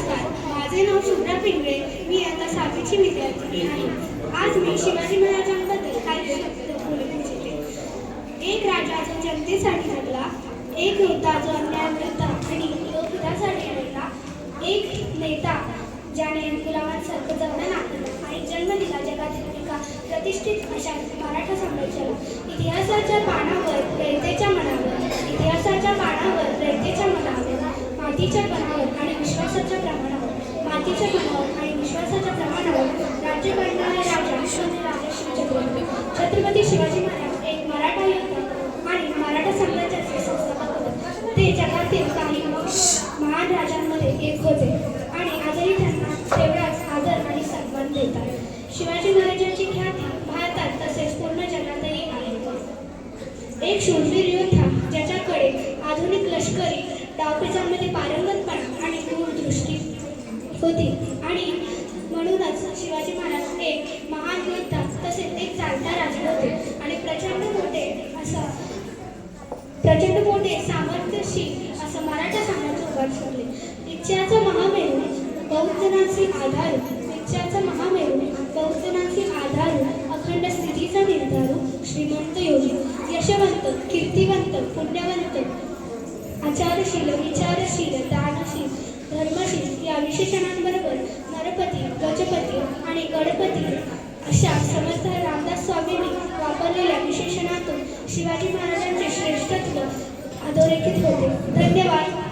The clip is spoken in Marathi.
नमस्कार, माझे नाव शुभ्रा पिंगळे. मी आता 7वीची विद्यार्थिनी आहे. आज मी शिवाजी महाराजांबद्दल काही शब्द बोलू इच्छिते. एक राजा जो जनतेसाठी जगला, एक नेता जो अन्यायाविरुद्ध आणि लोकहितासाठी लढला, एक नेता ज्याने गुलामांसारखं जगणं नाकारलं आणि जन्म दिला जगातील एका प्रतिष्ठित अशा मराठा साम्राज्याला. इतिहासाच्या पानावर रयतेच्या मनावर, इतिहासाच्या पानावर रयतेच्या मनावर, मातीच्या कणावर आणि विश्वासाच्या प्रमाणावर, मातीच्या कणावर आणि विश्वासाच्या प्रमाणावर राज्य करणारा राजा म्हणजे राजश्री छत्रपती शिवाजी महाराज एक मराठा योद्धा आणि मराठा साम्राज्याचे संस्थापक होते. ते जगातील काही महान राजांमध्ये एक होते आणि आजही त्यांना तेवढाच आदर आणि सन्मान देतात. शिवाजी महाराजांची ख्याती भारतात तसेच पूर्ण जगातही आहे. एक शूरवीर योद्धा ज्याच्याकडे आधुनिक लष्करी डावपेचांमध्ये पारंगतपणा आणि दूरदृष्टी होती आणि म्हणूनच शिवाजी महाराज एक महान योद्धा तसेच एक चालता राजा होते आणि प्रचंड मोठे सामर्थ्यशील असं मराठा साम्राज्य उभार ठेवले. इच्छाचा महामेरू बहुजनांची आधारू, इच्छाचा महामेरू बहुजनांची आधारू, अखंड स्थितीचा निर्धारू, श्रीमंत योगी, यशवंत, कीर्तिवंत, पुण्यवंत, आचारशील, विचारशील, दानशील, धर्मशील या विशेषणांबरोबर नरपती, गजपती आणि गणपती अशा समर्थ रामदास स्वामींनी वापरलेल्या विशेषणातून शिवाजी महाराजांचे श्रेष्ठत्व अधोरेखित होते. धन्यवाद.